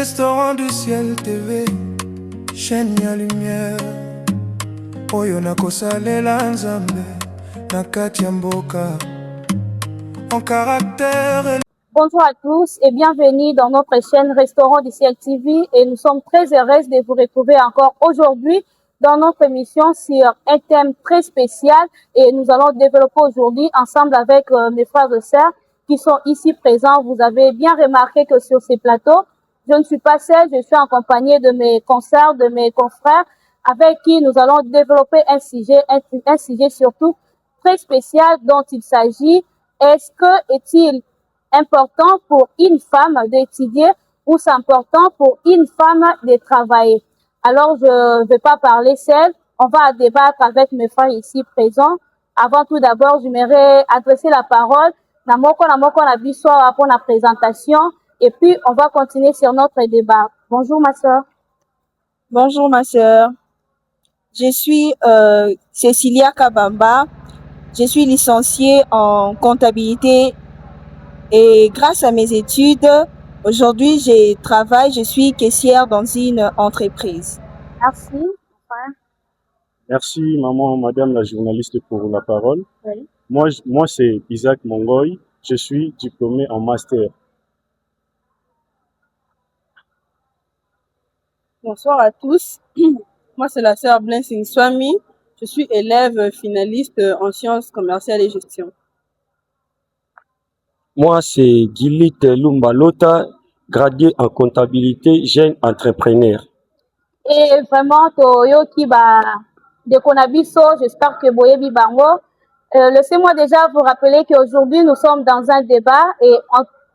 Restaurant du ciel TV, chaîne ya lumière. Oyo nakosalela nzambe na kati ya mboka en caractère. Bonjour à tous et bienvenue dans notre chaîne Restaurant du Ciel TV et nous sommes très heureuses de vous retrouver encore aujourd'hui dans notre émission sur un thème très spécial et nous allons développer aujourd'hui ensemble avec mes frères et sœurs qui sont ici présents. Vous avez bien remarqué que sur ces plateaux, je ne suis pas seule, je suis accompagnée de mes consoeurs, de mes confrères avec qui nous allons développer un sujet surtout très spécial dont il s'agit. Est-il important pour une femme d'étudier ou c'est important pour une femme de travailler? Alors, je ne vais pas parler seule, on va débattre avec mes frères ici présents. Avant tout d'abord, j'aimerais adresser la parole na moko na biso pour la présentation et puis on va continuer sur notre débat. Bonjour ma sœur. Bonjour ma sœur. Je suis Cécilia Kabamba. Je suis licenciée en comptabilité et grâce à mes études, aujourd'hui je travaille, je suis caissière dans une entreprise. Merci. Merci maman, madame la journaliste pour la parole. Oui. Moi c'est Isaac Mongoy, je suis diplômé en master. Bonsoir à tous. Moi c'est la sœur Blessing Swami. Je suis élève finaliste en sciences commerciales et gestion. Moi, c'est Gilit Lumbalota, gradué en comptabilité, jeune entrepreneur. Et vraiment, Toyo Kiba de Konabiso, j'espère que Boyebi Bango. Laissez-moi déjà vous rappeler qu'aujourd'hui, nous sommes dans un débat et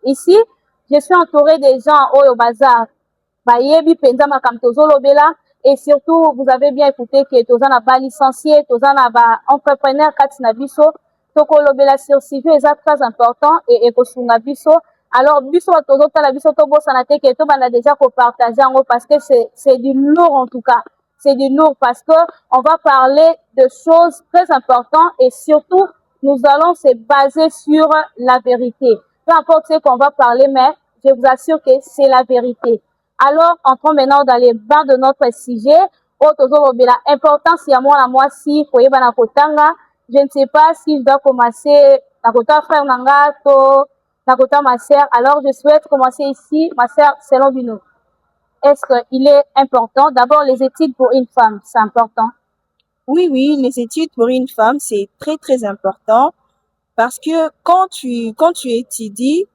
ici, je suis entourée des gens au bazar. Bayebi Penzama Kamtozolo Bela. Et surtout, vous avez bien écouté que Tozana ba licencié, Tozana ba entrepreneur Katina Biso. Toko Lobela sur CV est très important et Ekosunga Biso. Alors, Biso Tozota la Biso Tobo Sanate que Tobana déjà qu'on partage parce que c'est du lourd en tout cas. C'est du lourd parce que on va parler de choses très importantes et surtout, nous allons se baser sur la vérité. Peu importe ce qu'on va parler, mais je vous assure que c'est la vérité. Alors, entrons maintenant dans les bains de notre sujet. L'importance, c'est à moi, si, je ne sais pas si je dois commencer, Nakota frère Nangato, Nakota ma sœur. Alors, je souhaite commencer ici, ma sœur, selon Bino. Est-ce qu'il est important? D'abord, les études pour une femme, c'est important. Oui, les études pour une femme, c'est très, très important parce que quand tu étudies,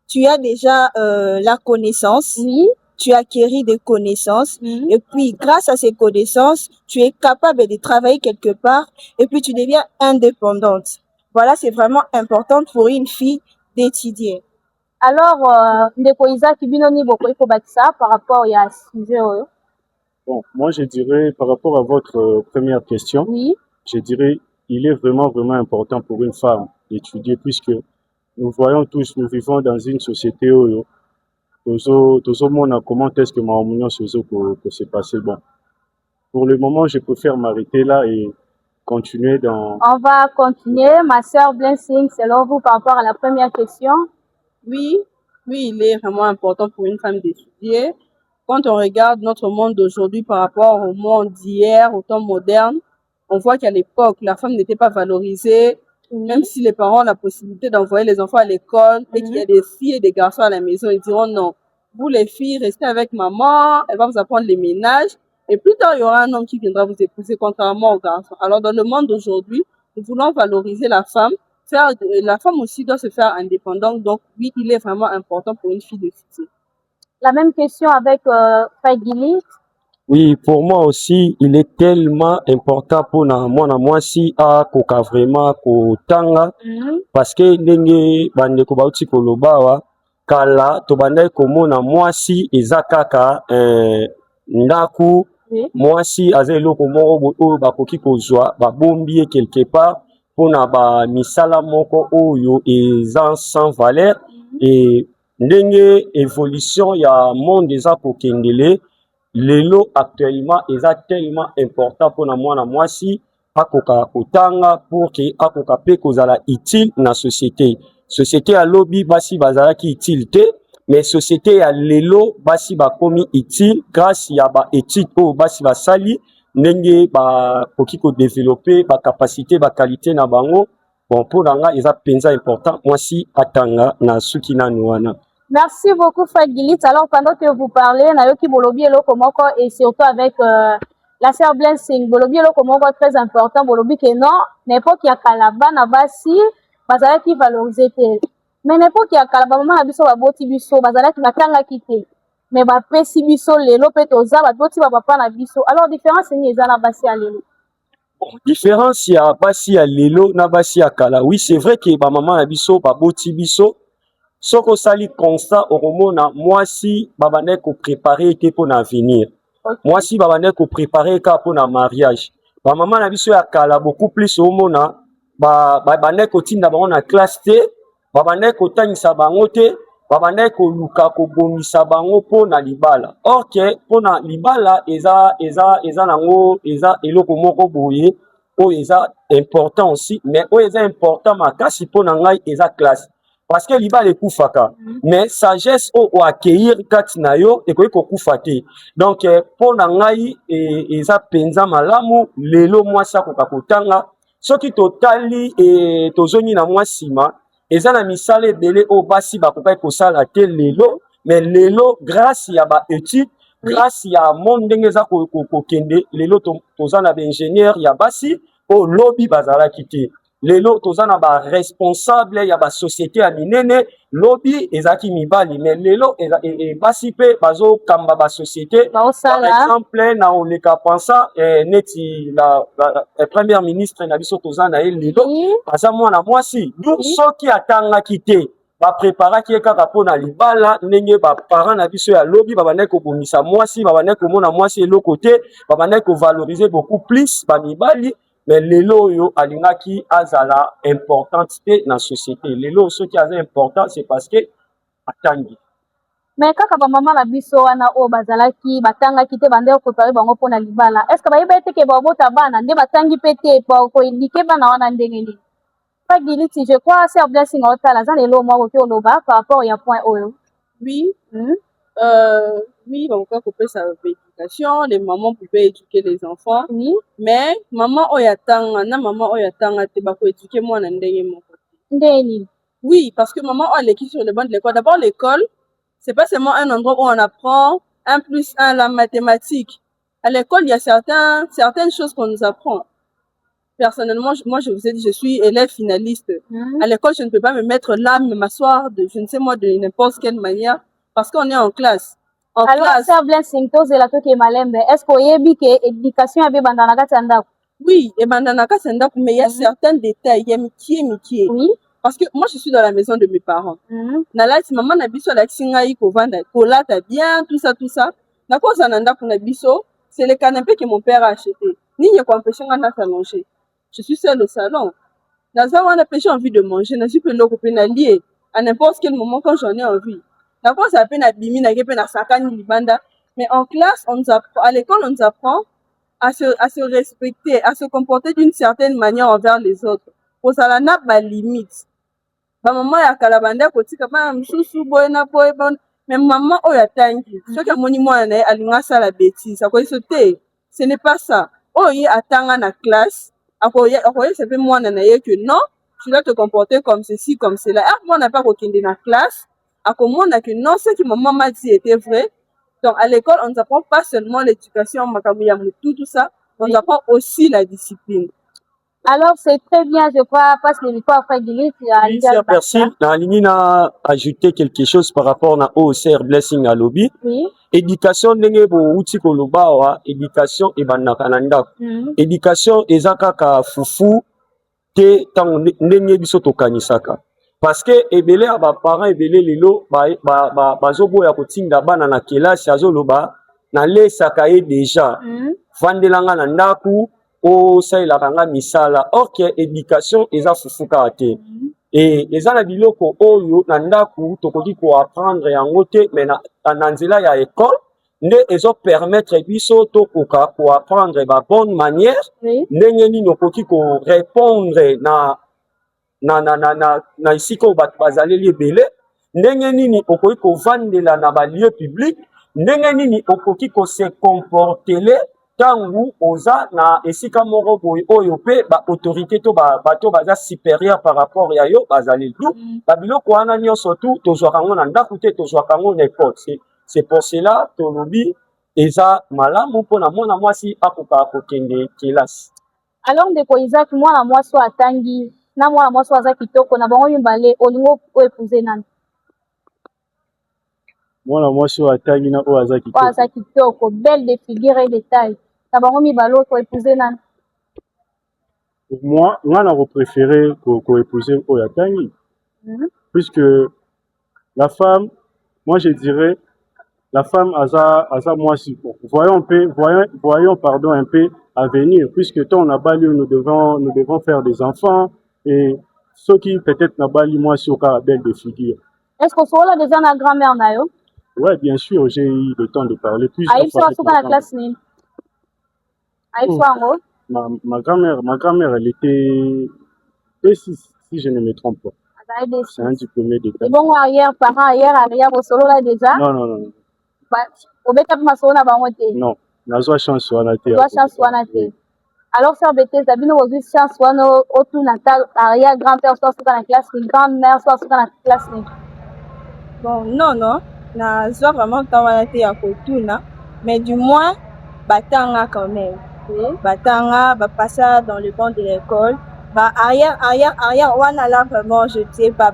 tu as déjà la connaissance, Oui. Tu acquéris des connaissances et puis grâce à ces connaissances, tu es capable de travailler quelque part et puis tu deviens indépendante. Voilà, c'est vraiment important pour une fille d'étudier. Alors, Ndeko Isaac Binoni Boko Bakisa par rapport à ce sujet. Bon, moi je dirais par rapport à votre première question, Oui. je dirais il est vraiment important pour une femme d'étudier puisque nous voyons tous, nous vivons dans une société où comment est-ce que ma opinion peut se passer. Bon, pour le moment, je préfère m'arrêter là et continuer dans... On va continuer. Ma sœur Blessing, selon vous, par rapport à la première question. Oui, il est vraiment important pour une femme d'étudier. Quand on regarde notre monde d'aujourd'hui par rapport au monde d'hier, au temps moderne, on voit qu'à l'époque, la femme n'était pas valorisée. Même si les parents ont la possibilité d'envoyer les enfants à l'école et qu'il y a des filles et des garçons à la maison, ils diront non. Vous les filles, restez avec maman, elle va vous apprendre les ménages. Et plus tard, il y aura un homme qui viendra vous épouser contrairement aux garçons. Alors dans le monde d'aujourd'hui, nous voulons valoriser la femme. La femme aussi doit se faire indépendante. Donc oui, il est vraiment important pour une fille d'étudier. La même question avec Fagili. Oui, pour moi aussi, il est tellement important pour moi si à koka vraiment ko tanga parce que ndenge bande ko bauti ko lobawa kala to bande ko mona moi si ezakaka ndaku moi si azelo ko moko o bakoki ko zwa ba bombier quelque part pona ba misala moko oyo eza sans valeur et ndenge évolution ya monde eza ko kendele. Lelo actuellement est tellement important pour moi si akoka kotanga pour que akoka pe kozala utile na société à lobby basi bazala ki utilité mais société ya lelo basi bakomi utile grâce ya ba étude oyo basi basali ndenge bakoki kodévelopper bacapacité baqualité na bango. Bon, mpo na nga eza mpenza important mwasi atanga na suki nanu wana. Merci beaucoup, Frère Gilit. Alors, pendant que vous parlez, Nayoki Bolobi Eloko Moko, et surtout avec la sœur Blessing, Bolobi Eloko Moko, très important, Bolobi que non, n'importe qui a Kalaba, Nabasi, Bazala qui valorise. Mais n'importe qui a Kalaba, maman Abiso, Baboti Biso, Bazala qui va tanga quitter. Mais Bapesi Biso, Lelo, Petoza, Baboti, Papa Nabiso. Alors, différence, c'est Nizana Basi à Lelo. Différence, il y a Basi à Lelo, Nabasi à Kala. Oui, c'est vrai que maman Abiso, Baboti Biso, soko sali constat au romona moi si babane ko préparer que pour l'avenir. Moi si babane ko préparer ka pour na mariage. Ba maman na biso ya kala beaucoup plus au mona babane ko tinda bango na classe T, babane ko tangisa bango te, babane ko luka ko bomisa bango pour na libala. Or que pour na libala eza nango eza eloko moko boye o eza important aussi, mais o eza important makasi pour na ngai eza classe. Parce que libala ekufaka, mais sagesse o accueillir kati na yo ekoki kokufa te. Donc pour na ngai eza penza malamu lelo mwasi akoka kotanga soki totali tozongi na mwasima eza na misala ebele o basi bakoka kosala te lelo, mais lelo grâce ya ba étude grâce ya monde ndenge eza kokende lelo toza na ba ingénieur ya basi o lobi bazalaki te. Lelo tozana ba responsable ya ba société ya minene lobby ezaki mibali mais lelo basi pe bazo kamba ba société par exemple na oleka pensa neti la première ministre na biso tozana lelo baza mwana mwasi donc soki atanga kité ba préparaki kaka pona libala ndenge ba parents na biso ya lobby babane ko bomisa mwasi babane ko mona mwasi eloko te babane ko valoriser beaucoup plus ba mibali. Mais lelo yo alingaki azala importante na société. Lelo ce qui est important c'est parce que atangi. Mais kaka ba maman la biso wana o bazalaki batanga kite bande ko préparer bango pona libala. Est-ce que ba yebete ke ba bota bana nde batangi pété pour ko indiquer bana wana ndenge ni. Pas Giliti, je crois c'est Blessing otala za lelo mo ko loba par rapport ya point oyo. Oui. Oui, on peut couper sa éducation, les mamans pouvaient éduquer les enfants. Oui. Mais maman oyatanga, na maman oyatanga te bako éduquer moi na ndenge moko. Ndeni. Oui, parce que maman a l'équipe sur le banc de l'école. D'abord l'école, c'est pas seulement un endroit où on apprend 1 plus 1 la mathématique. À l'école, il y a certaines choses qu'on nous apprend. Personnellement, moi je vous ai dit, je suis élève finaliste. À l'école, je ne peux pas me mettre là, me m'asseoir de je ne sais moi de n'importe quelle manière parce qu'on est en classe. Alors, c'est Blessing to zela to ke malembe. Est-ce que yebi ke éducation abe bandana kati ndako? Oui, et bandana kati ndako, mais il y a certains détails, il y a mikie. Oui. Parce que moi je suis dans la maison de mes parents. Na lati maman na biso la kinga ko vanda ko lata bien tout ça. Na ko za ndako na biso, c'est le canapé que mon père a acheté. Ni n'y a quoi empêcher ngana s'allonger. Je suis seule au salon. Dans ça, on a péché envie de manger. Je suis plus l'eau lié à n'importe quel moment quand j'en ai envie. D'accord, ça peine à bimi, na peine à sakani libanda. Mais en classe, on nous apprend, à l'école, on nous apprend à se respecter, à se comporter d'une certaine manière envers les autres. Pour ça, la n'a pas limite. Ma maman ya kalabanda koti kama msusu boy na boy bon. Mais maman oh ya tangi. Ce que moni moi na alinga ça la bêtise. Ça quoi sauter. Ce n'est pas ça. Oh y atanga na classe. Akoye c'est pas moi na que non, tu dois te comporter comme ceci comme cela. Moi n'a pas kokinde na classe. À comment on a que non, ce que maman m'a dit était vrai. Donc, à l'école, on ne nous apprend pas seulement l'éducation, tout ça, on nous apprend aussi la discipline. Alors, c'est très bien, je crois, parce que l'histoire après Gilit, oui, sœur Persile, a ajouté quelque chose par rapport à sœur Blessing à lobby. Oui. Éducation, ndenge bo uti koloba éducation et banakananda. Éducation ezaka ka fufu te tango ndenge biso tokanisaka. Parce que ebele ya ba parents ebele lelo bazobo ya kotinda bana na kelasi azoloba na lesaka ye déjà vandelanga na ndaku o sailaka nga misala. Or que éducation eza fufuka te et eza na biloko oyo na ndaku tokoki ko apprendre yango te mais na nzela ya école nde ezo permettre biso tokoka ko apprendre ba bonne manière ndenge nini okoki ko répondre na isiko bazaleli ebele ndenge nini okoki kovandela na balieu public, ndenge nini okoki kose comportele tangu oza na esika moko boye oyo pe baautorité to bato baza supérieur par rapport ya yo bazali du babiloko wana nyonso tu tozwaka yango na ndako te tozwaka yango na époque. C'est pour cela tolobi eza malamu mpona mwana mwasi akoka kokende kelasi. Alors ndeko Isaac, mwana mwasi atangi na mwana mwasi aza kitoko na bango mibale olingo oépouser nani? Mwana mwasi atangi na oyo aza kitoko. Aza kitoko, belle de figure et de taille. Na bango mibale oépouser nani? Moi, on a préféré épouser oyo atangi. Puisque la femme, moi je dirais, la femme aza mwasi. Voyons pardon un peu à venir, puisque tant on a bali, nous devons faire des enfants et ceux qui peut-être n'a bali mwasi au cas belle de figure. Est-ce que tu as déjà une grand-mère nayo? Ouais, bien sûr, j'ai eu le temps de parler plus. Aïe, tu as la classe ni? Aïe, tu as ma grand-mère, elle était P6, si je ne me trompe pas. C'est un diplômé de classe. Et bon, arrière, au solo là déjà? Non. Non, nazo chance wana te. Alors ça bête zabino ozu chance wana otu natal arrière grand-père soit dans la classe ni grand-mère soit dans la classe ni. Bon, non, nazo vraiment temps wana te ya kotuna, mais du moins batanga quand même. Batanga bapassa dans le banc de l'école. Arrière wana là vraiment je sais pas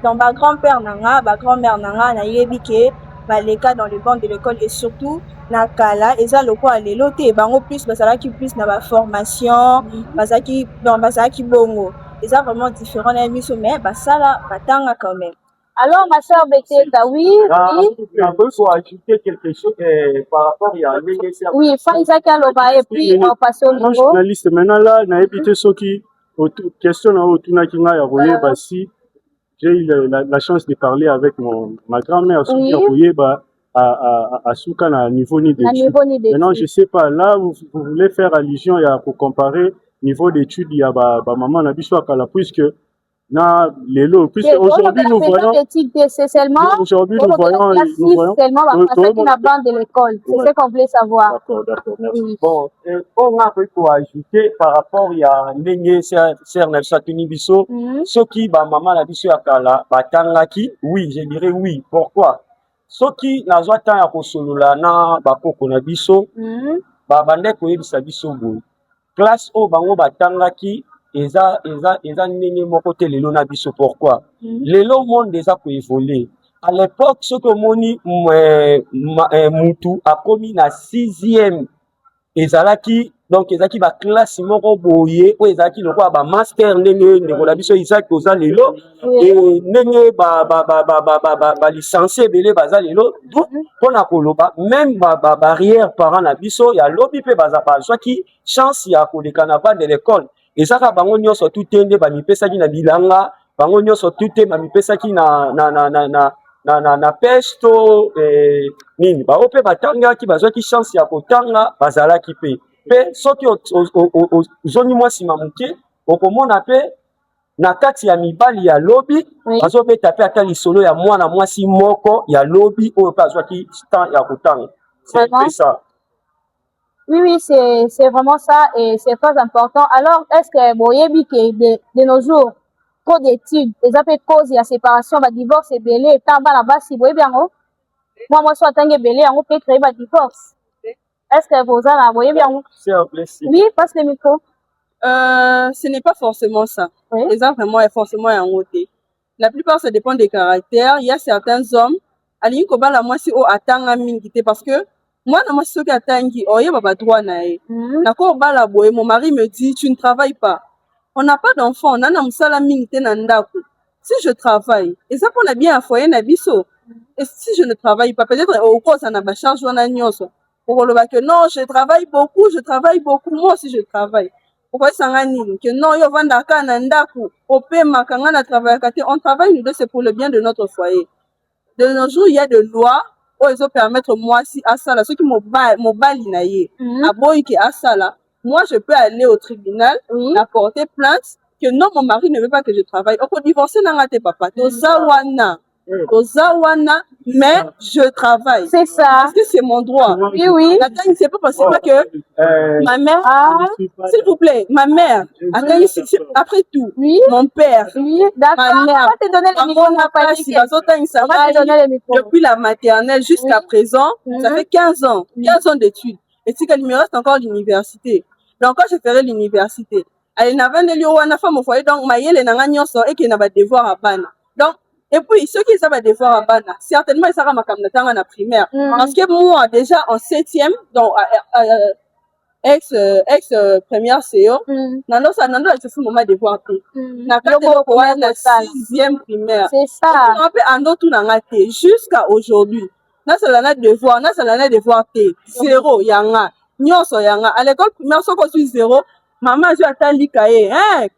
dans ma grand-père nanga, ma grand-mère nanga na yebike baleka dans le banc de l'école et surtout na kala eza lokwa lelo te bango plus basalaki plus na ba formation bazaki bongo eza vraiment différent na miso mais basala batanga quand même. Alors ma sœur Beteta, oui. Il faut ajouter quelque chose par rapport à oui, Isaac Aloba et puis on passe au niveau. Journaliste maintenant là na éviter ceux qui question na otuna kinga ya royer basi. J'ai eu la chance de parler avec ma grand-mère à Soukana, à niveau ni d'études. Maintenant, je sais pas, là, vous voulez faire allusion pour comparer niveau d'études, il y a maman n'a pas kala puisque aujourd'hui nous voyons aujourd'hui nous voyons seulement la bande de l'école. C'est ce qu'on voulait savoir. D'accord, merci. Bon, on a fait pour ajouter par rapport à ndenge sœur Nabisatuni biso soki ba maman na biso akala batangaki oui, je dirais oui. Pourquoi? Soki nazwa temps ya kosolola na bakoko na biso ba bande koyebisa biso boye classe o bango batangaki eza ndenge moko te lelo na biso. Pourquoi? Lelo monde eza koévoluer. À l'époque soki omoni mutu akomi na 6e ezalaki donc ezalaki ba classe moko boye o ezalaki lokwa ba master ndenge ndeko na biso Isaac oza lelo et ndenge ba licencié belé baza lelo pona koloba même ba barrière parents na biso ya lobi pe baza bazwaki chance ya koleka na bande de l'école ezaka bango nyonso tutende ba mipesaki na bilanga bango nyonso tute ba mipesaki na pêche to nini ba ope batangaki bazwaki chance ya kotanga bazalaki pe soki ozoni mwasi mamuke okomona pe na kati ya mibali ya lobi bazobeta pe ata lisolo ya mwana mwasi moko ya lobi oyo pe azwaki temps ya kotanga. C'est ça. Oui, c'est vraiment ça et c'est très important. Alors, est-ce que boyebi que de nos jours trop d'études, les appels cause il y a séparation, bah divorce et belé, tant bas là-bas si boyebi yango. Moi soit tangue belé yango peut créer bah divorce. Est-ce que vous en voyez bien? Oui, passe le micro. Ce n'est pas forcément ça. Oui. Les gens vraiment est forcément en côté. La plupart ça dépend des caractères. Il y a certains hommes ali ko bala moi si o atanga mingité parce que moi na moi si ki atangi o yeba ba droit na e. Na ko bala boye mon mari me dit tu ne travailles pas. On n'a pas d'enfant, on a na musala mingité na ndako. Si je travaille, et ça pour la bien un foyer na biso. Et si je ne travaille pas, peut-être au cause ça na ba charge wana nyonso. Pour le que non, je travaille beaucoup, moi aussi je travaille. Pourquoi ça ngani que non, yo vanda kana ndaku, opé makanga na travail kate, on travaille nous deux c'est pour le bien de notre foyer. De nos jours, il y a des lois où ils ont permettre moi si à ça là ceux qui m'obali na ye. A boy qui à ça là, moi je peux aller au tribunal, apporter plainte que non mon mari ne veut pas que je travaille. On peut divorcer na ngate papa. To ça wana. Ozawana, mais je travaille. C'est ça. Parce que c'est mon droit. Oui, oui. La gagne, c'est pas parce que ma mère, s'il vous plaît, ma mère, après tout, Oui. mon père, Oui, d'accord. ma mère, On va te donner le micro, on va pas dire. On va te donner le micro. Depuis la maternelle jusqu'à présent, ça fait 15 ans, 15 ans d'études. Et si il me reste encore l'université. Donc, quand je ferai l'université, elle n'avait pas de femme au foyer, donc, maïe, n'a pas et qu'il n'a pas de devoir à ban. Donc, et puis, ceux qui savent devoir à ban, certainement, ils savent ma caméra dans la primaire. Parce que moi, déjà, en 7e, donc, ex-première CO, nando, je fais mon devoir. Na 6e primaire. C'est ça. Jusqu'à aujourd'hui. Na salana devoir, zéro, yanga. Nyonso yanga. À l'école primaire, so ko suis zéro, maman je attends kaye,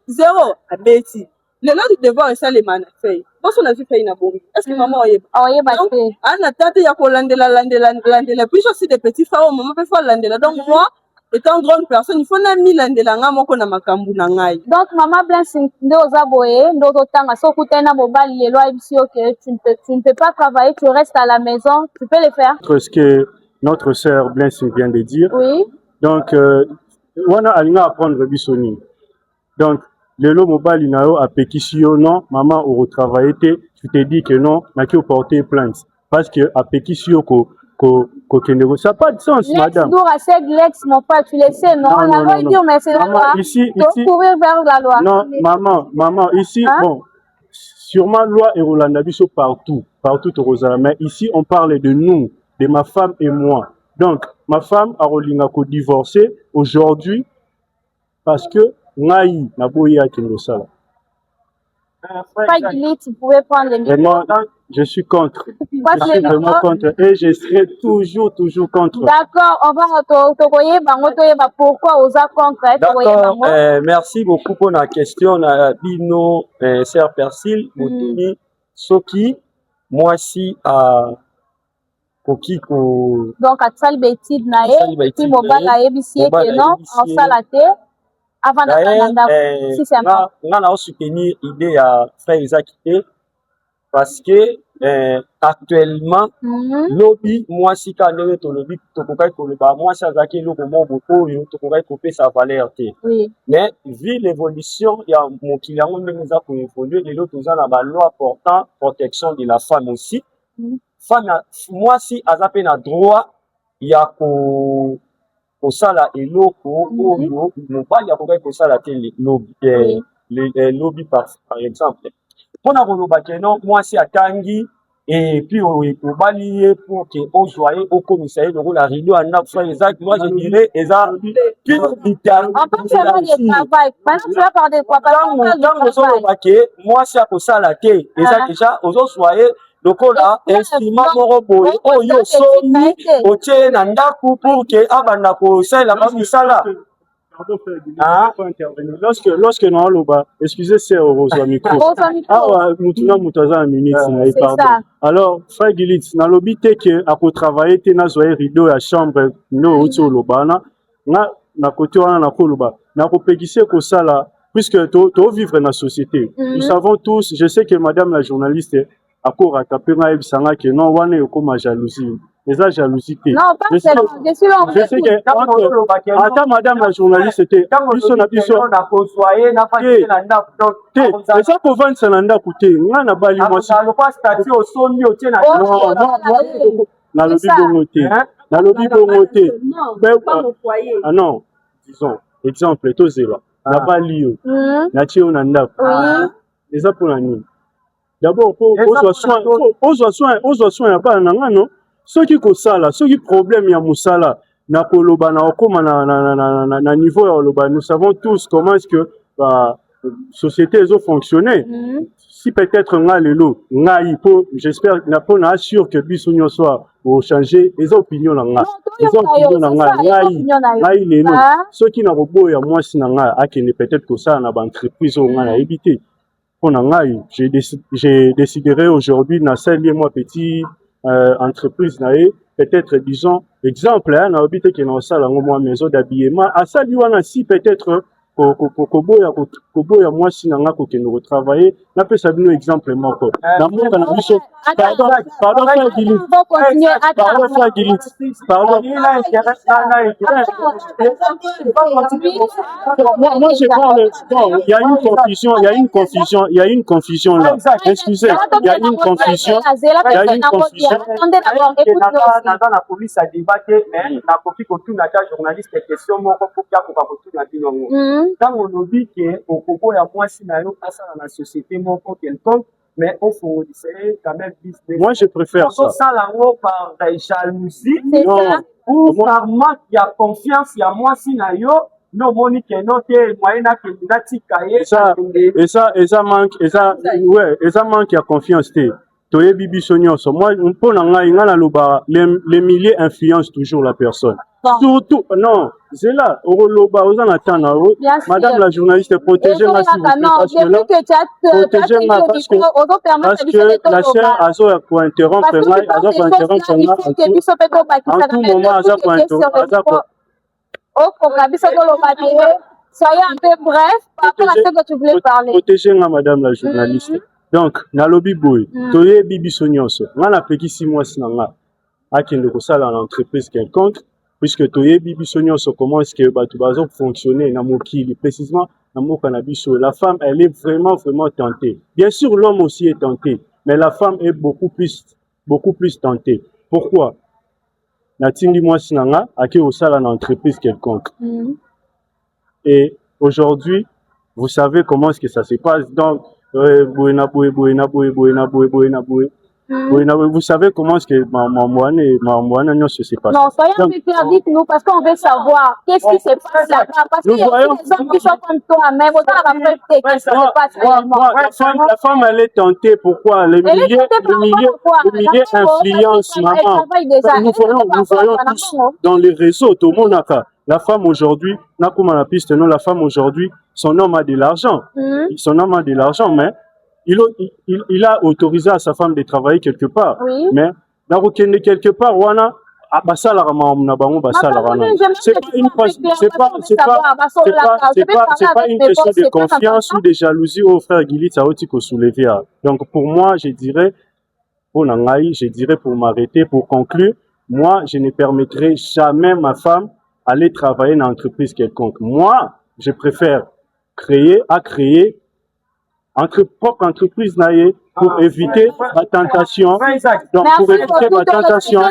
zéro, abeti. Le lot du devoir est ça les manafei. Parce qu'on a vu faire une bombe. Est-ce que maman oye? Oye basé. Ana tante ya ko landela. Puis aussi des petits frères, maman peut faire landela. Donc moi, étant grande personne, il faut n'ami landela nga moko na makambu na ngai. Donc maman Blessing ndo ozaboye, ndo totanga so kutena mobali les lois ici que tu ne peux pas travailler, tu restes à la maison, tu peux le faire. Ce que notre sœur Blessing vient de dire. Oui. Donc wana alinga apprendre bisoni. Donc le lot mobile nao a péquisio non, maman au retravailler tu te dis que non, n'a que porter plainte parce que a péquisio ko ça n'a pas de sens, madame. Lex, mon frère, tu le sais, non? La loi dit, mais c'est la loi. Ici, courir vers la loi. Non, maman, ici, bon, sûrement loi et Rolanda Bisso partout au Rosala. Mais ici, on parle de nous, de ma femme et moi. Donc, ma femme a Rolinga ko divorcé aujourd'hui parce que Naï n'a pas eu à Kindosala. Tu pouvais prendre les micros. Je suis contre. Je suis vraiment contre. Et je serai toujours contre. D'accord, on va te pourquoi on a contre. D'accord, merci beaucoup pour la question. Bino, sœur Persil, Moutini, Soki, moi si à Kokiko. Donc, à Tsal Betid Nae, puis Mobile a ébissé que non, en salaté. Avant d'attendre, si c'est important. On a soutenir l'idée à frère Isaac parce que actuellement, lobby, moi si quand on est au lobby, moi si Azaki lobby, moi couper sa valeur. Mais vu l'évolution, il y a mon client qui nous a évolué, et l'autre nous a la loi portant protection de la femme aussi. Moi si Azaki n'a droit, il y a kosala eloko oyo mobali akoki kosala te lobby par exemple mpona koloba ke non mwasi atangi epuis obali ye pour ke ozwa ye okomisa ye lokola rido ya ndako frère Isaac, moi je dirais eza ntango ozoloba ke mwasi akosala te eza deja ozozwa ye lokola instrument moko boye oyo somi otie na ndako pour ke abanda kosalela misala. Lorsque nous allons excusez c'est au micro. Alors frère Gilit na lobby te que à travailler te na zoé rideau à chambre no auto lobana na côté wana na koloba na ko pekise ko sala puisque to vivre dans la société. Nous savons tous, je sais que madame la journaliste a court à taper na ebisanga que non wana yo comme jalousie. Les jalousie. Non, pas seulement. Je sais que attends madame la journaliste était c'est ça pour vendre ça nanda coûter nga na bali moi na lobby bongoté ah non disons exemple to zéro na bali yo na tio nanda c'est ça pour la nuit d'abord pour aux soins ya pas nanga non ceux qui kosala ceux qui problème ya musala na koloba na okoma na niveau ya loba nous savons tous comment est-ce que la société ont fonctionné. Si peut-être nga lelo nga ipo j'espère na po na assure que bisonyo soit au changer les opinions nga lelo ceux qui na robo ya moi sinanga akene peut-être que ça na ba entreprise nga na éviter pour nga j'ai décidé aujourd'hui na saluer moi petit entreprise nae peut-être disons exemple na habité que na sala moi maison d'habillement à ça lui wana si peut-être koboya mwasi na nga kokende kotravailler napesa bino exemple moko na mboka na biso pardon moi je parle bon il y a une confusion là excusez il y a une confusion naza na police a débat te mais nakoki kotuna ta journaliste question moko pour kia koka kotuna bino ngo ntango olobi ke okoboya mwasi na yo asala na société moko quelconque mais on faut essayer quand même business. Moi je préfère ça. Ça là-haut par jalousie ou par manque de confiance il y a mwasi na yo no monique non te moyena ke natika ye et ça manque ya confiance te. Toyebi biso nyonso moi mpona ngai nga na loba les milliers influencent toujours la personne surtout non c'est là loba oza na temps na madame la journaliste protégez moi s'il vous plaît parce que la chair azo ya ko interrompre ngai azo ko interrompre ngai en tout moment azo ko interrompre soyez un peu bref par rapport à ce que tu voulais parler protégez moi madame la journaliste donc nalobi boy toyebi biso nyonso nga napekisi mwasi na nga akende kosala na entreprise quelconque puisque toyebi biso nyonso comment est-ce que bato bazo fonctionner na mokili précisément na mboka na biso la femme elle est vraiment tentée bien sûr l'homme aussi est tenté mais la femme est beaucoup plus tentée pourquoi natindi mwasi na nga ake kosala na entreprise quelconque et aujourd'hui vous savez comment est-ce que ça se passe donc vous savez comment est-ce que Mamouane se s'est passé. Non, soyez un peu clair, dites-nous, parce qu'on veut savoir qu'est-ce qui se passe là-bas. Parce qu'il y a des hommes qui sont comme toi, mais vous avez la qu'est-ce qui se passe réellement. La femme, elle est tentée. Pourquoi? Les milliers influencent maman. Nous voyons tous dans les réseaux, tout le monde a. La femme aujourd'hui, la femme aujourd'hui, son homme a de l'argent. Son homme a de l'argent, mais il a autorisé à sa femme de travailler quelque part. Oui. Mais dans quelque part, c'est pas une question de confiance ou de jalousie au frère Guilit Saotiko soulever. Donc pour moi, je dirais pour m'arrêter, pour conclure, moi, je ne permettrai jamais ma femme aller travailler dans une entreprise quelconque. Moi, je préfère créer propre entreprise pour éviter la tentation. Donc pour éviter la tentation,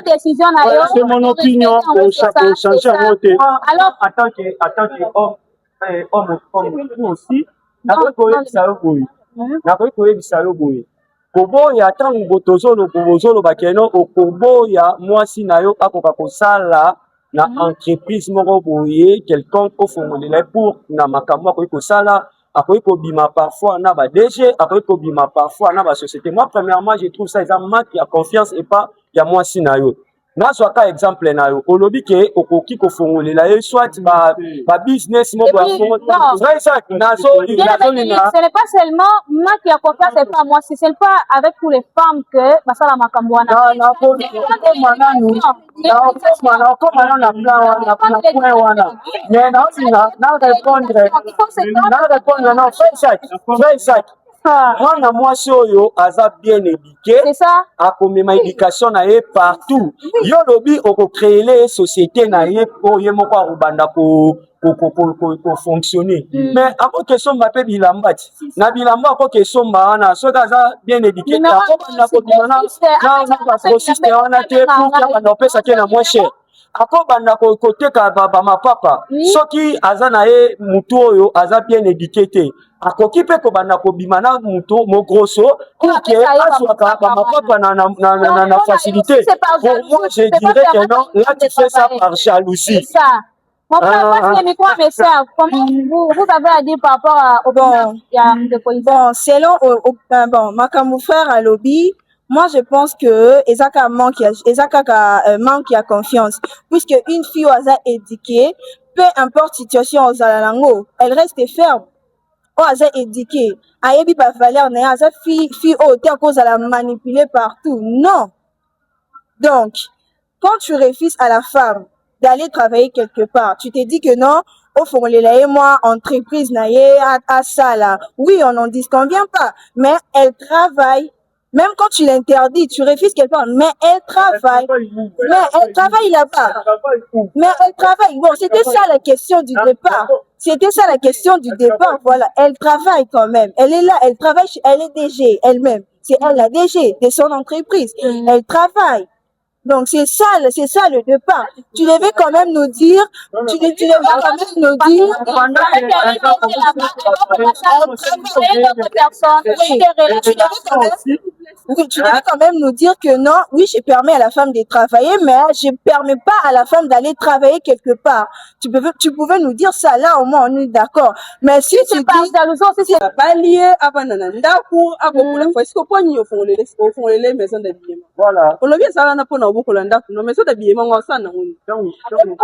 c'est mon opinion pour changer à monter. Alors, en tant que homme aussi, koboya ntango botozoloba keno okoboya mwasi na yo akoka kosala na entreprise moko boye quelconque ofongolela pour na makambo akoki kosala akoki kobima parfois na ba DG akoki kobima parfois na ba société. Moi premièrement je trouve ça eza manque ya confiance et pas ya mwasi na yo. Nazwa ka exemple na yo olobi ke okoki kofongolela ye soit ba business moko ya ce n'est pas seulement manque ya confiance et pas moi c'est pas avec tous les femmes que basala makambo wana mwana mwasi oyo aza bien éduqué akomema éducation na ye partout yo lobi okocréele société na ye oye moko akobanda kofonctionner mais akokesomba mpe bilamba ti na bilamba akokesomba wana soki aza bien éduqué te akobanda kobima na bagrosiste wana te pour kiabanda kopesa ke na moins cher akobanda koteka bamapapa soki aza na ye mutu oyo aza bien éduqué te akoki mpe kobanda kobima na mutu mogrosso pour ke azwaka bamapapa na facilité. Pour moi je dirais que non, là tu fais ça par jalousie. C'est ça. Mon frère, moi c'est micro message. Comment vous avez à dire par rapport à bon, selon makambo frère à lobby, moi je pense que ezaka manque ya confiance puisque une fille oza éduquée, peu importe situation ozala nango, elle reste ferme. Oh, aza éduquée, ayebi ba valeur na aza fille oh te kozala manipulée partout. Non. Donc, quand tu refuses à la femme d'aller travailler quelque part, tu te dis que non, au fond, moi, entreprise, à ça, là. Oui, on n'en disconvient pas, mais elle travaille. Même quand tu l'interdis, tu refuses qu'elle parle, mais elle travaille. Mais elle travaille là-bas. Mais elle travaille. Bon, c'était ça la question du départ. C'était ça la question du départ, voilà. Elle travaille quand même. Elle est là, elle travaille, elle est DG elle-même. C'est elle la DG de son entreprise. Elle travaille. Donc c'est ça le départ. Tu devais quand même nous dire, tu devais quand même nous dire. Oui, tu devais quand même nous dire que non, oui, je permets à la femme de travailler, mais je permets pas à la femme d'aller travailler quelque part. Tu pouvais nous dire ça, là au moins on est d'accord. Mais si tu dis pas lié à Banananda pour abokola fois est-ce que point au fond les maisons d'habillement. Voilà. On le vient ça là pour na abokola nda pour maison d'habillement on ça na oui.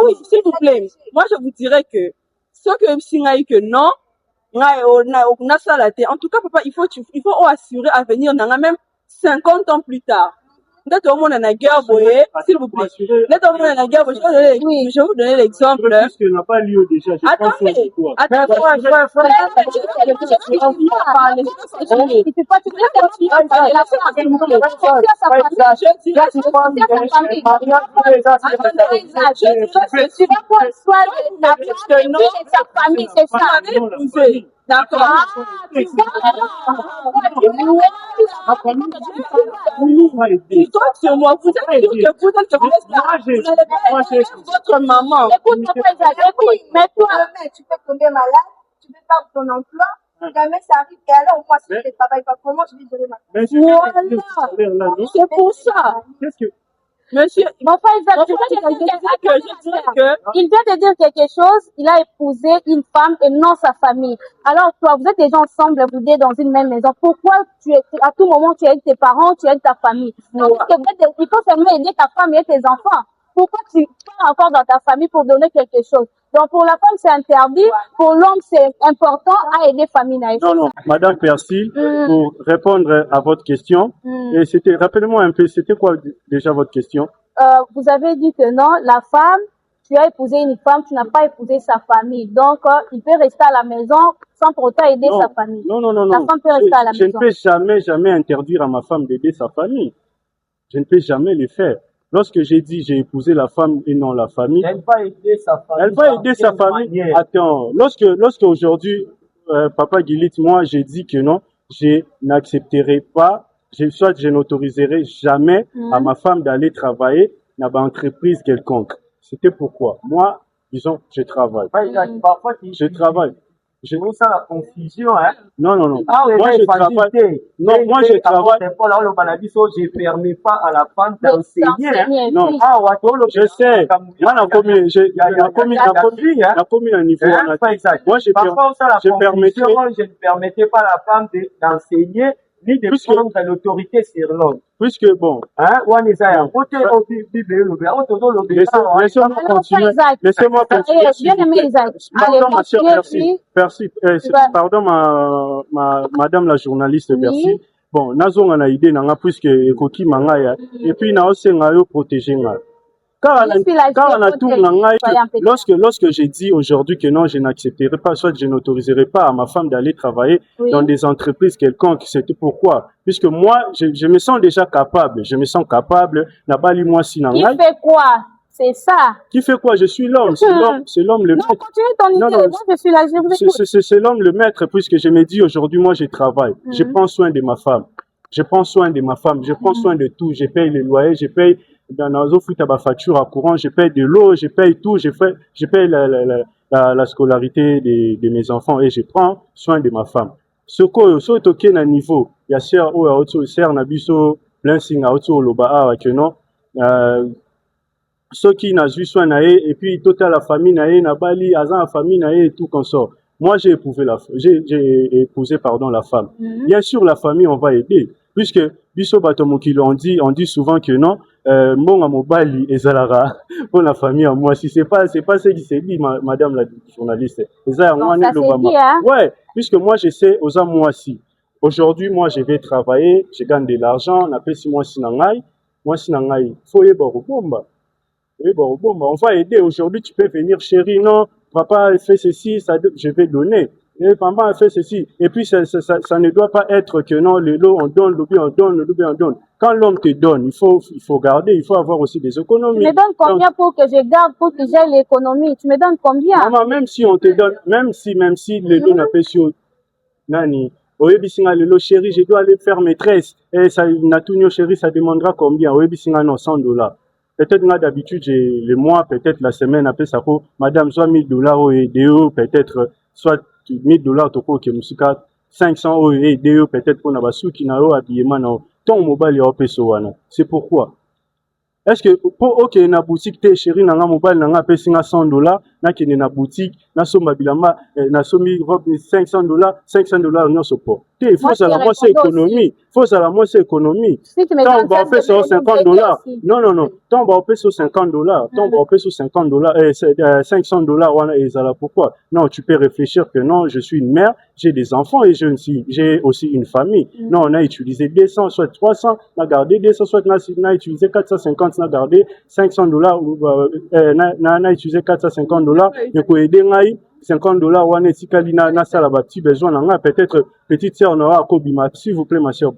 Oui, s'il vous plaît. Moi je vous dirais que ce que singaï que non, on a ça la tête. En tout cas papa, il faut assurer à venir dans même 50 ans plus tard. Peut-être au monde en a guerre, s'il vous plaît. Peut-être au monde en a guerre, je vais vous donner l'exemple. Parce que n'a pas lieu déjà. Attendez. D'accord. Toi, sur moi, vous êtes sûr que votre maman. Écoute, mais toi, tu peux tomber malade, tu peux perdre ton emploi, jamais ça arrive. Et alors, moi, si je ne travaille pas, comment je vais gérer ma famille? Voilà. C'est pour ça. Monsieur, il vient de dire quelque chose, il a épousé une femme et non sa famille. Alors toi, vous êtes déjà ensemble, vous êtes dans une même maison. Pourquoi à tout moment tu aides tes parents, tu aides ta famille? Donc, il faut seulement aider ta femme et tes enfants. Pourquoi tu pars encore dans ta famille pour donner quelque chose? Donc pour la femme c'est interdit, pour l'homme c'est important à aider famille. Non, Madame Persil, pour répondre à votre question, et rappelez-moi un peu, c'était quoi déjà votre question? Vous avez dit que non, la femme, tu as épousé une femme, tu n'as pas épousé sa famille. Donc il peut rester à la maison sans pour autant aider sa famille. Non. La femme peut rester à la maison. Je ne peux jamais interdire à ma femme d'aider sa famille. Je ne peux jamais le faire. Lorsque j'ai dit j'ai épousé la femme et non la famille, elle va aider sa famille. Elle va aider sa famille. Attends, lorsque aujourd'hui, Papa Guilit, moi j'ai dit que non, je n'accepterai pas, soit je n'autoriserai jamais à ma femme d'aller travailler dans une entreprise quelconque. C'était pourquoi moi, disons, je travaille. Je travaille. Je trouve ça la confusion, hein? Non. Ah, oui, moi, je travaille. Non, moi, je travaille. Je ne permets pas à la femme d'enseigner. Non. Je sais. Moi, on a commis un niveau. Moi, je ne permettais pas à la femme d'enseigner ni de prendre l'autorité sur l'homme. Puisque bon, laissez-moi continuer. Pardon, ma chère, pardon, madame la journaliste, merci. Bon, nazo na idée nanga puisque ekoki mangaya et puis na osenga yo protéger nga. Lorsque j'ai dit aujourd'hui que non, je n'accepterai pas, soit je n'autoriserai pas à ma femme d'aller travailler dans des entreprises quelconques, c'était pourquoi? Puisque moi, je me sens déjà capable. Je me sens capable. Qui fait quoi? C'est ça. Qui fait quoi? Je suis l'homme. C'est l'homme le maître. Non, continue ton idée. Moi, je suis là. C'est l'homme le maître, puisque je me dis aujourd'hui, moi, je travaille. Je prends soin de ma femme. Je prends soin de de tout. Je paye le loyer, je paye dans ma facture à courant, je paye de l'eau, je paye tout, je paye la scolarité de mes enfants et je prends soin de ma femme. Ce que toqué na niveau, il y a sœur ou auto sœur na biso blessing auto loba que non ceux qui n'a vu soin na et puis total la famille na bali azan la famille na et tout comme ça. Moi j'ai épousé la femme. Bien sûr la famille on va aider puisque biso batomokilo on dit souvent que non mon mobali ezalara pour la famille moi si c'est pas ce qui s'est dit madame la journaliste ouais puisque moi je sais aux moi si aujourd'hui moi je vais travailler je gagne de l'argent on appelle si moi sinangai faut on va aider aujourd'hui tu peux venir chérie non papa fait ceci, je vais donner. Et papa a fait ceci. Et puis, ça ne doit pas être que non, le lot, on donne, on donne. Quand l'homme te donne, il faut garder, il faut avoir aussi des économies. Tu me donnes combien pour que je garde, pour que j'ai l'économie? Tu me donnes combien? Maman, même si on te donne, même si le lot n'a pas sur Nani, Oyebisinga le lot, chérie, je dois aller faire maîtresse. Et ça, Natunio, chérie, ça demandera combien? Oyebisinga, non, $100. Peut-être moi d'habitude, j'ai le mois, peut-être la semaine, après ça, madame, soit $1000 et DO, peut-être, soit $1000, toko, ke musika, 500 et DO, peut-être pour Nabasu, qui n'a pas habillement, ton mobile est au wana. C'est pourquoi. Est-ce que, pour, ok, na boutique, te chérie, nanga mobile, nanga, pesinga $100, na kene na boutique, na somba bilamba, na somi robe $500, non, support. Il faut ça la moitié économie. Faut ça la moitié économie. Si tu me Tant donnes on va faire sur $50. Non. Tant on va faire sur $50. Tant on va faire sur $50. $500, voilà, et ça là, pourquoi? Non, tu peux réfléchir que non, je suis une mère, j'ai des enfants et j'ai aussi une famille. Non, on a utilisé 200, soit 300, on a gardé 200, soit on a utilisé 450, on a gardé $500, on a utilisé $450, et pour aider, $50, on a etikali na sala ba petit besoin nanga, peut-être petite sœur on aura kobima, s'il vous plaît ma sœur,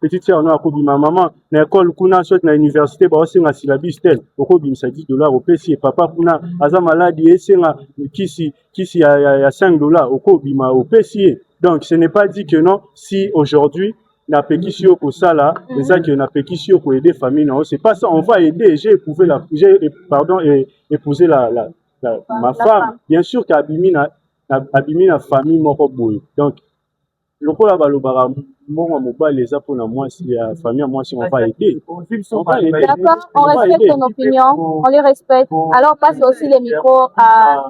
petite sœur on aura kobima, maman na école kuna soit na université ba osenga syllabus tel okobimisa $10 au pesi, papa kuna aza maladi esenga kisi ya $5 okobima au pesi. Donc ce n'est pas dit que non, si aujourd'hui na pékisio pour ça là, c'est ça que na pékisio pour aider famille, non, c'est pas ça, on va aider. J'ai épousé ma femme, bien sûr qu'abimi na famille moko boye. Donc lokola balobaka mbongo mobile les a pour na moi si la famille moi si on va aider. D'accord, on respecte ton opinion, on les respecte. Alors passe aussi les micros à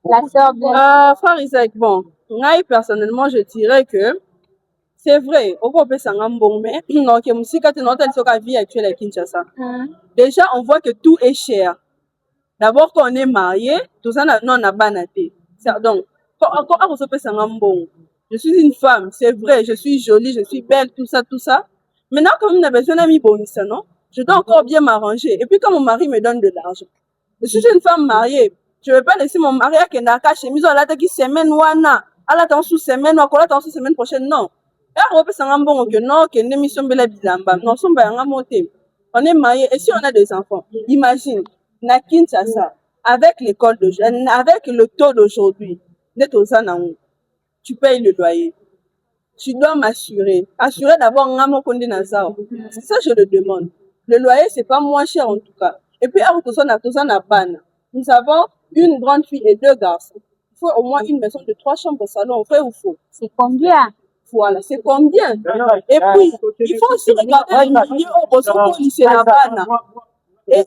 la sœur de... Frère Isaac, bon, moi personnellement je dirais que c'est vrai, on peut penser en bon, mais non, que musique a sur la vie actuelle à Kinshasa. Déjà, on voit que tout est cher. D'abord, quand on est marié, tout ça, non, on a banaté. Donc, quand on se pense en bon, je suis une femme, c'est vrai, je suis jolie, je suis belle, tout ça. Maintenant, comme on a besoin d'amis bonus, non, je dois encore bien m'arranger. Et puis, quand mon mari me donne de l'argent, je suis une femme mariée, je ne vais pas laisser mon mari à Kendaka chez moi, à la semaine, wana, à la sous semaine, ou à la semaine prochaine, non. On est marié et si on a des enfants, imagine, na Kinshasa, avec l'école de jeunes, avec le taux d'aujourd'hui, tu payes le loyer. Tu dois m'assurer. Assurer d'abord c'est ça je le demande. Le loyer, c'est pas moins cher en tout cas. Et puis, nous avons une grande fille et 2 garçons. Il faut au moins une maison de 3 chambres salon, vrai ou faux? C'est combien? Voilà, c'est combien? Et puis, il faut aussi regarder les milieux au lycée Bana. Et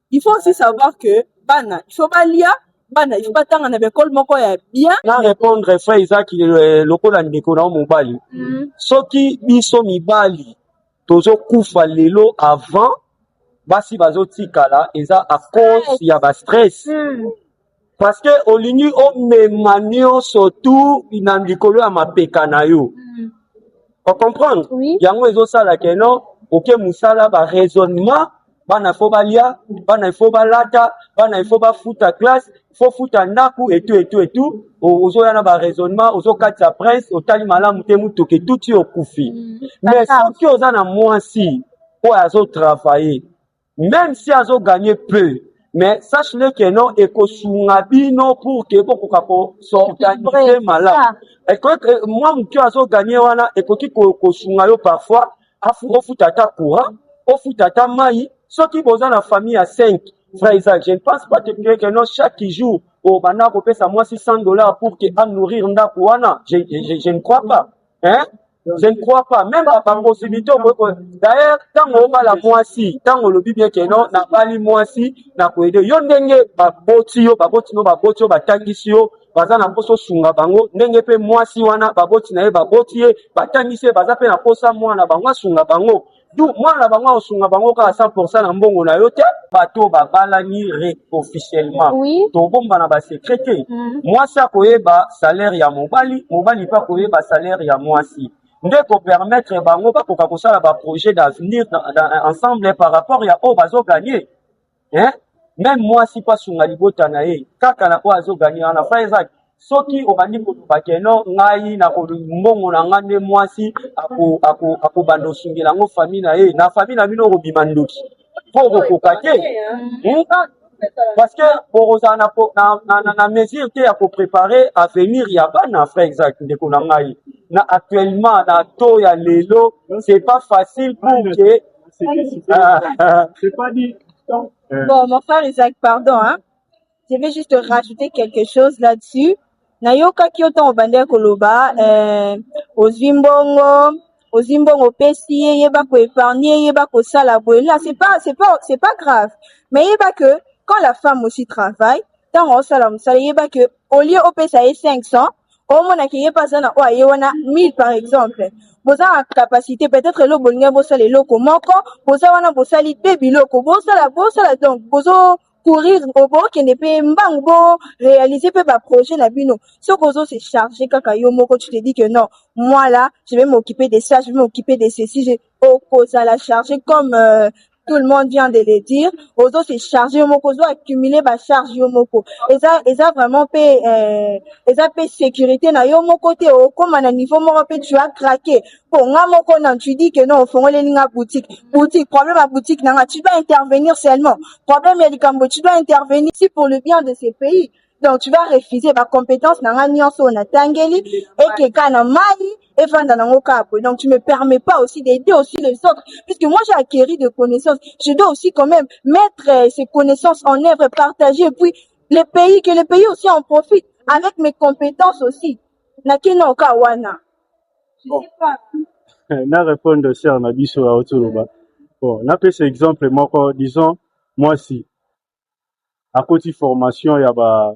il faut aussi savoir que Bana, il faut pas lire, Bana, il faut pas tant en école moko ya bien. Na répondre frère Isaac lokola ndeko na mobali. Soki biso mibali tozo kufa lelo avant basi bazotikala eza à cause ya ba stress. Parce que olingi o memanio surtout na likolo ya mapeka na yo. On comprendre? Oui. Yango ezo sala keno oke musala ba raisonnement bana fo balia, bana fo balata, bana fo ba futa classe, fo futa ndaku et tout. Ozo yana ba raisonnement, ozo katsa presse, otali malamu te mutoke tout ti okufi. Mais soki oza na mwasi po azo travailler, même si azo gagner peu, mais sache-le que non, ekosunga bino pour que boko s'organiser malade. Et que moi, mon cœur a gagné, wana, ekoki kosunga yo parfois, ofu tata courant, ofu tata maï, ceux qui besoin la famille à 5. Frère Isaac, je ne pense pas que non, chaque jour, au bana, on paie ça moi $600 pour que à nourrir ndaku wana. Je ne crois pas. Hein? Je ne crois pas. Même par possibilité, d'ailleurs, tant on va la moisi, tant on le dit bien que non, n'a pas les moisi, n'a pas aidé. Yon denge, baboti yo, batangisi yo, bazana poso sunga bango, nenge pe moisi wana, baboti na ye, baboti ye, batangisi ye, baza pe na posa mwana bango, sunga bango. Donc, mwana bango, sunga bango, ka 100% na mbongo na yote, bato babalani officiellement. Oui. Tobomba na ba secrétaire. Moi, ça koyeba salaire ya mobali pas koyeba salaire ya moisi. Nous devons permettre bango pas koka kosala ba projet d'avenir ensemble par rapport à au bazo gagner. Hein? même moi si pas sunga libota na ye kaka na po azo gagner na frère Isaac soki obandi koloba keno ngai na mbongo na nga nde mwasi akobanda osungela yango famille na ye na famille na bino okobima ndoki po okokoka te parce que bokozala na mesure te ya koprépare avenir ya bana frère Exact ndeko na ngai na actuellement na to ya lelo c'est pas facile pour que c'est pas dit. Bon, mon frère Isaac, pardon, hein. Je vais juste rajouter quelque chose là-dessus. Nayoka kyoto obande koloba, ozimbongo pesi yeba ko épargner, yeba ko sala boye. Là, c'est pas grave. Mais yeba que, quand la femme aussi travaille, tant on sala yeba que, au lieu au pesa 500, au moins qu'il y ait pas ça, ouais, y en a 1000 par exemple. Vous avez capacité, peut-être le bolingé, vous savez, le moko, vous avez vous savez, baby loko, vous savez, donc, vous courir au bord qui n'est pas mbang, réaliser peu ba projet na bino. Ce que c'est chargé, kaka yo moko, tu te dis que non, moi là, je vais m'occuper de ça, je vais m'occuper de ceci, j'ai à la charger comme, tout le monde vient de le dire. Ozo c'est chargé moko, ozo accumuler ba charge yo moko. Et ça vraiment paie sécurité na yo moko te o comme à niveau moko pe tu as craqué. Pour nga moko non, tu dis que non, faut aller linga boutique, problème à boutique nanga, tu dois intervenir seulement. Problème ya likambo, tu dois intervenir si pour le bien de ces pays. Donc tu vas refuser ma compétence nanga nyonso na tangeli et que kana mai et vanda nango kapo. Donc tu me permets pas aussi d'aider aussi les autres puisque moi j'ai acquis de connaissances, je dois aussi quand même mettre ces connaissances en œuvre, partager et puis que le pays aussi en profite avec mes compétences aussi. Nakino kawana. Bon. Na répondre sur na biso à Otoloba. Bon, na pese exemple moko disons moi si à côté formation il y a ba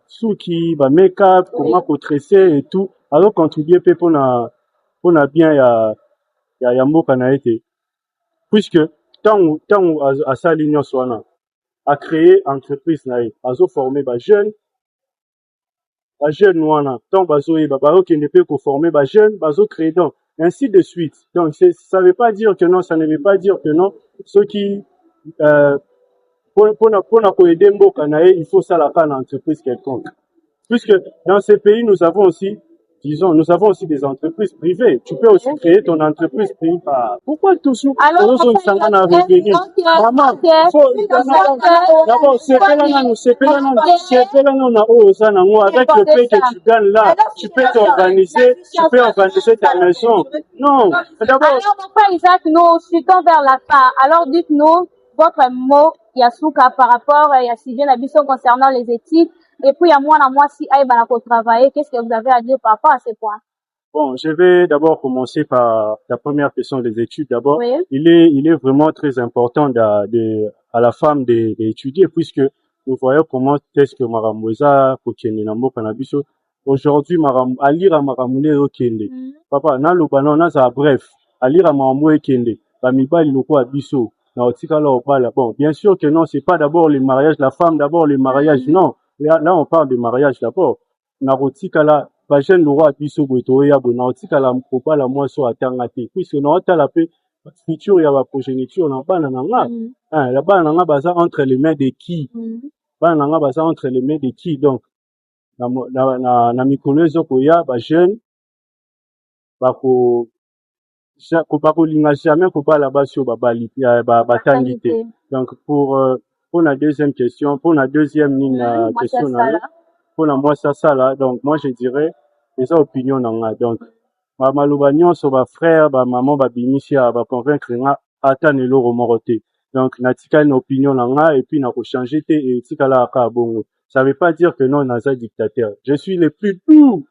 suki, ba make-up, comment ko tresser et tout. Alors contribuer pe pour na bien ya mboka na été. Puisque tant à sa ligne swana a créé entreprise na ye, azo former ba jeune wana, tant bazo e ba qui ne peut que former ba jeune, bazo créer donc ainsi de suite. Donc ça veut pas dire que non, ça ne veut pas dire que non ceux qui pour na aider mboka na ye, il faut ça la faire dans entreprise quelconque. Puisque dans ces pays, nous avons aussi des entreprises privées. Tu peux aussi créer ton entreprise privée. Pourquoi toujours Alors, revenir? Maman, d'abord, c'est avec le fait que tu gagnes là, tu peux t'organiser, ta maison. Non, d'abord. Alors, mon frère Isaac, nous chutons vers la fin. Alors, dites-nous votre mot, Yasuka, par rapport à Sylvie Nabisson concernant les éthiques. Et puis, à moi, si Aïba a travaillé, qu'est-ce que vous avez à dire par rapport à ces points? Bon, je vais d'abord commencer par la première question des études. D'abord, oui. il est vraiment très important à la femme d'étudier, puisque nous voyons comment est-ce que Maramouza, Kokende, Nambo, Kanabiso, aujourd'hui, à lire à Maramouné, Okende. Papa, na lobano, na za bref, à lire à Maramoué, Kende, Bamiba, Loko, Abiso, na Otikala, Opala. Bon, bien sûr que non, c'est pas d'abord le mariage, la femme, d'abord le mariage, non. Là, on parle de mariage d'abord. Na Otikala, ba jeune loro abiso boto ya bona otikala mpopa la mwaso atanga te puisque na otala pe futur ya ba progéniture na bana nanga la bana nanga baza entre les mains de qui bana nanga baza entre les mains de qui donc na mikolo ezoko ya ba jeune bako linga jamais ko bala basio babali batangi te donc pour la deuxième question pour la deuxième ligne question na pour la moi ça là donc moi je dirais les opinions nanga donc ba maloba nyonso ba frère ba maman ba bimisia ba convaincre nga ata neloro moko te donc natika une opinion nanga et puis na ko changer te et tikala ka bongo ça veut pas dire que non naza dictateur je suis le plus doux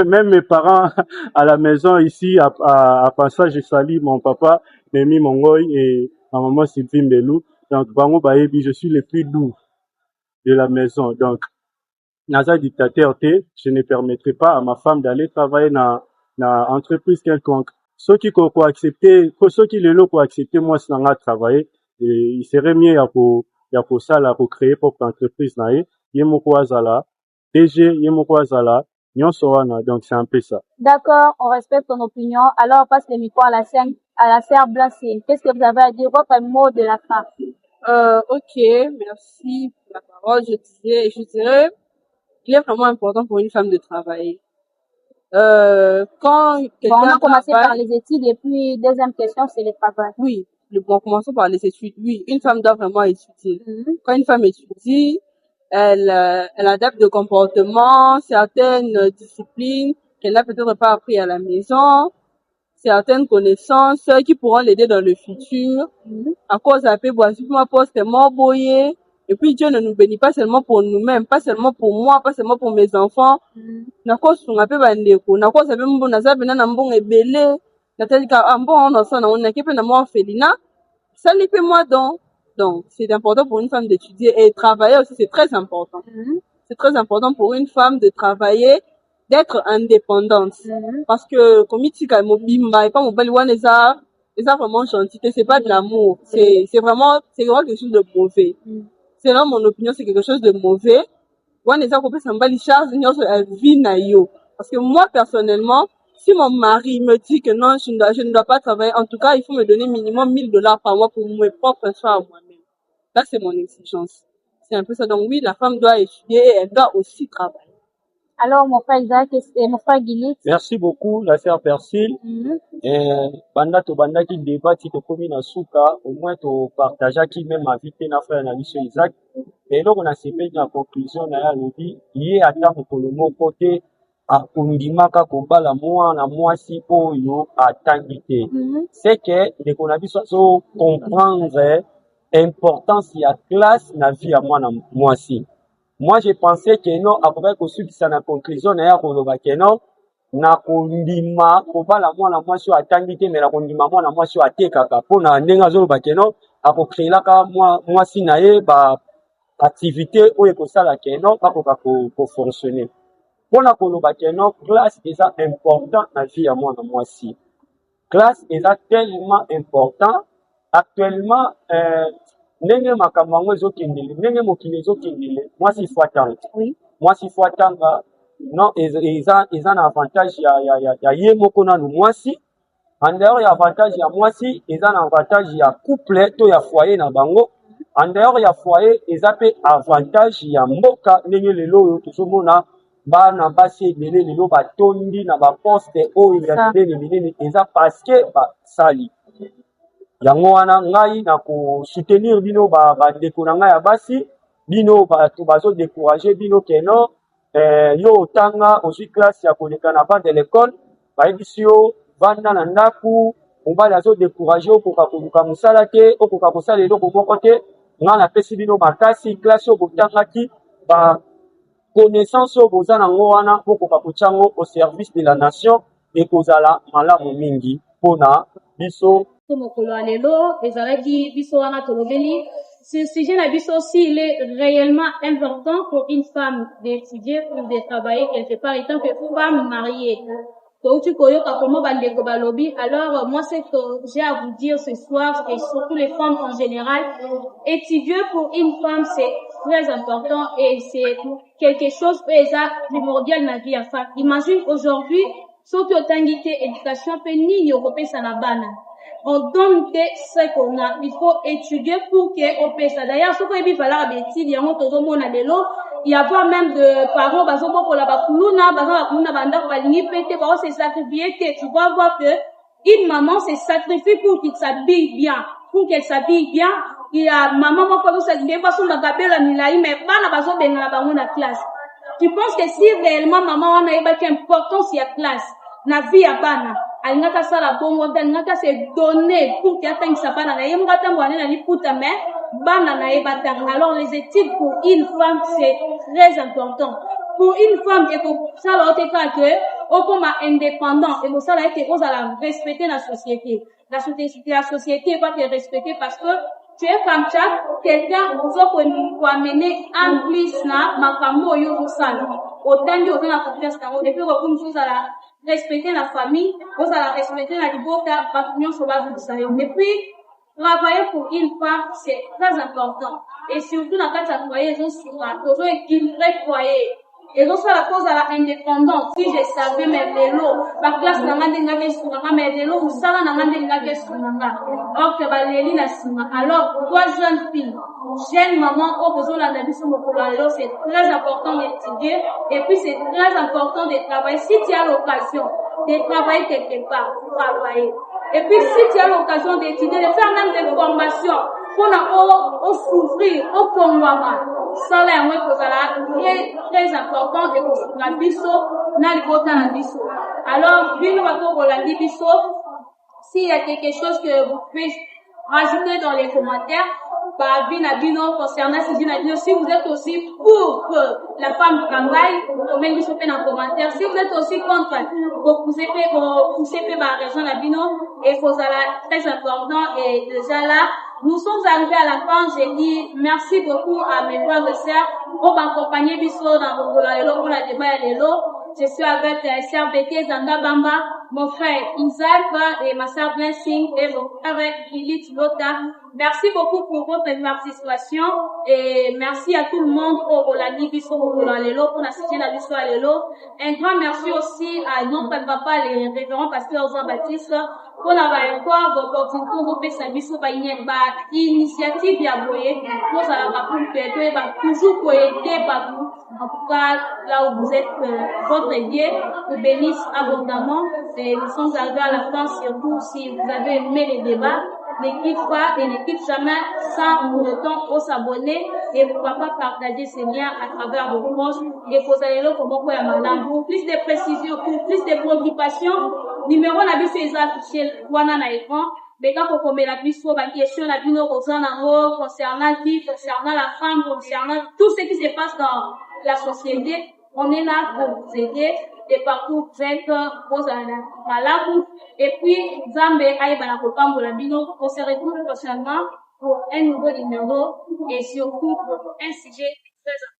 même mes parents à la maison ici à passage je salue mon papa Nemi Mongoy et ma maman Sylvie Mbelou donc bango baebi je suis le plus doux de la maison donc naza dictateur te, je ne permettrai pas à ma femme d'aller travailler na entreprise quelconque. Ceux qui accepter moi si nanga travailler, il serait mieux ya ko sala ko créer propre entreprise na ye moko azala DG ye moko azala nyonso wana donc c'est un peu ça. D'accord, on respecte ton opinion. Alors on passe le micro à la sœur Blancine. Qu'est-ce que vous avez à dire votre mot de la fin? Ok, merci pour la parole. Je dirais, il est vraiment important pour une femme de travailler. Quand Bon, on quelqu'un a commencé par travaille, les études et puis deuxième question, c'est le travail. oui, bon, commençons par les études. Oui, une femme doit vraiment étudier. Mhm. Quand une femme étudie, elle adapte de comportement, certaines disciplines qu'elle n'a peut-être pas appris à la maison, certaines connaissances qui pourront l'aider dans le futur. À cause de la paix, moi, poste mort boyé. Et puis Dieu ne nous bénit pas seulement pour nous-mêmes, pas seulement pour moi, pas seulement pour mes enfants. Na cause on appelle bandeko, na cause même bon na bena na mbon ebele. Na teli ka ambon on ça na on équipe na moi Félina. Ça lui fait moi donc c'est important pour une femme d'étudier et travailler aussi, c'est très important. C'est très important pour une femme de travailler, d'être indépendante. Parce que, comme il dit, mobimba et pas mobile, ça vraiment gentil, c'est pas de l'amour. C'est vraiment quelque chose de mauvais. Selon mon opinion, c'est quelque chose de mauvais. Parce que moi, personnellement, si mon mari me dit que non, je ne dois pas travailler, en tout cas, il faut me donner minimum $1000 par mois pour mes propres soins à moi-même. Là, c'est mon exigence. C'est un peu ça. Donc oui, la femme doit étudier et elle doit aussi travailler. Alors, mon frère Isaac et mon frère Guilit. Merci beaucoup, la sœur Persile. Banda to banda qui débat ti to komi na suka, au moins to partager qui même invité na frère na biso Isaac. Et donc on a sepeli na conclusion na ya lobi, yé ata mokolo moko te akundimaka kobala mwana mwasi oyo atangi te. C'est que ndeko na biso azo comprendre importance ya classe na vie ya mwana mwasi. Moi, je pensais que non, après que celui qui s'en a conclusion, n'a pas que non, na kondima, kobala mwana mwasi atangi te, mais na kondima mwana mwasi atekaka, po na ndenga zolo ba que non, ako créer ka mwasi na ye, ba activité oyo ekosala que non, akoka ko fonctionner. Po na koloba que non, classe eza important na vie ya mwana mwasi. Classe eza tellement important, actuellement, ndenge makambo yango ezokendele ndenge mokili ezokendele mwasi fo atanga mwasi fo atanga non eza na avantage ya ye moko nanu mwasi en dehors ya avantage ya mwasi eza na avantage ya couple to ya foyer na bango en dehors ya foyer eza pe avantage ya mboka ndenge lelo oyo tozomona bana basi ebele lelo batondi na baposte oyo ya minene eza parceke basali yango wana ngai na ko soutenir bino bandeko na ngai ya basi bino bato bazo décourager bino keno yo otanga ozwi classe ya koleka na bande de l'école bayebisi yo vanda na ndaku mobali azo décourager okoka koluka mosala te okoka kosala eloko moko te ngai napesi bino makasi classe oyo botangaki connaissance oyo boza nango wana bokoka kotya yango au service de la nation ekozala malamu mingi mpona biso. Mokolo ya lelo ezalaki biso wana tolobeli ce sujet na biso aussi il est réellement important pour une femme d'étudier ou de travailler quelque part étant que femme mariée. touti koyoka comment bandeko balobi. Alors moi ce que j'ai à vous dire ce soir et surtout les femmes en général, étudier pour une femme c'est très important et c'est quelque chose primordial dans la vie à femme. Imagine aujourd'hui surtout autant éducation pe nini okopesa na bana. On donne ce qu'on a. Il faut étudier pour qu'on paie ça. D'ailleurs, ce qu'on est valable à Betty, il y a un autre il y a pas même de parents, pour la c'est sacrifié. Tu vas voir que une maman se sacrifie pour qu'il s'habille bien. Pour qu'elle s'habille bien, il y a maman, moi, quand s'habille pas son bagabelle à Nilaï, mais pas la baso de la banque la classe. Tu penses que si réellement maman, on a eu importance il y a classe, na vie à bana. Alingaka sala bongo alingaka se donner pour qu'il atteigne sa bana na yemba tango na ni puta mais bana na yebatanga. Alors les études pour une femme c'est très important. Pour une femme et pour ça là que au comme indépendant et pour ça là que vous allez respecter la société. La société va te respecter parce que tu es comme ça quelqu'un vous peut amener en plus na makambo yo vous ça. Autant de autant la confiance quand depuis que vous allez respecter la famille, vous allez respecter la liberté, l'opinion sur la vie. Et puis, travailler pour une femme, c'est très important. Et surtout, dans le cas de foyer, ils ont souvent, toujours équilibré foyer. Et donc, ça la cause à la indépendance. Si je savais, mais vélo, ma classe n'a pas d'engagé sur ma mais vélo, ou ça n'a pas d'engagé sur ma. Or, que Valérie n'a pas. Alors, toi, jeune fille, jeune maman, au besoin d'un ami sur mon vélo, c'est très important d'étudier. Et puis, c'est très important de travailler. Si tu as l'occasion de travailler quelque part, travailler. Et puis, si tu as l'occasion d'étudier, de faire même des formations, pour s'ouvrir au Congoama, ça là, c'est très important et pour la biso, n'a le biso. Alors, vu nous la biso, s'il y a quelque chose que vous pouvez rajouter dans les commentaires, bah, concernant si vous êtes aussi pour que la femme travaille, vous mettez sur dans les commentaires. Si vous êtes aussi contre, vous poussez par raison la bino, et faut ça très important, et déjà là, nous sommes arrivés à la fin. J'ai dit merci beaucoup à mes frères et sœurs pour m'accompagner biso dans pour la débat et l'élo. Je suis avec sœur Betty Zanda Bamba, mon frère Isaac et ma sœur Blessing et mon frère Lilith Lota. Merci beaucoup pour votre participation et merci à tout le monde pour la biso pour l'élo, pour assister la biso à l'élo. Un grand merci aussi à notre papa, les révérends pasteurs Jean-Baptiste, pour avoir encore l'opportunité pour faire sa biso par initiative à Boye, pour ça va toujours pour aider partout. En tout cas, là où vous êtes, votre Dieu vous bénisse abondamment. Et nous sommes arrivés à la fin, surtout si vous avez aimé les débats. N'équipe pas et n'équipe jamais sans pour autant pour s'abonner et pourquoi pas partager ces liens à travers vos proches et vous allez là comme quoi pour plus de précisions, pour plus de préoccupations, numéro la vie c'est affiché wana na écran. Mais quand on met la plus sur la question, la vie concernant la vie, concernant la femme, concernant tout ce qui se passe dans la société, on est là pour vous aider. Et partout, vous êtes malamu. Et puis, Zambe Aïbana Kopambo Bino, on se retrouve prochainement pour un nouveau numéro et surtout pour un sujet très important.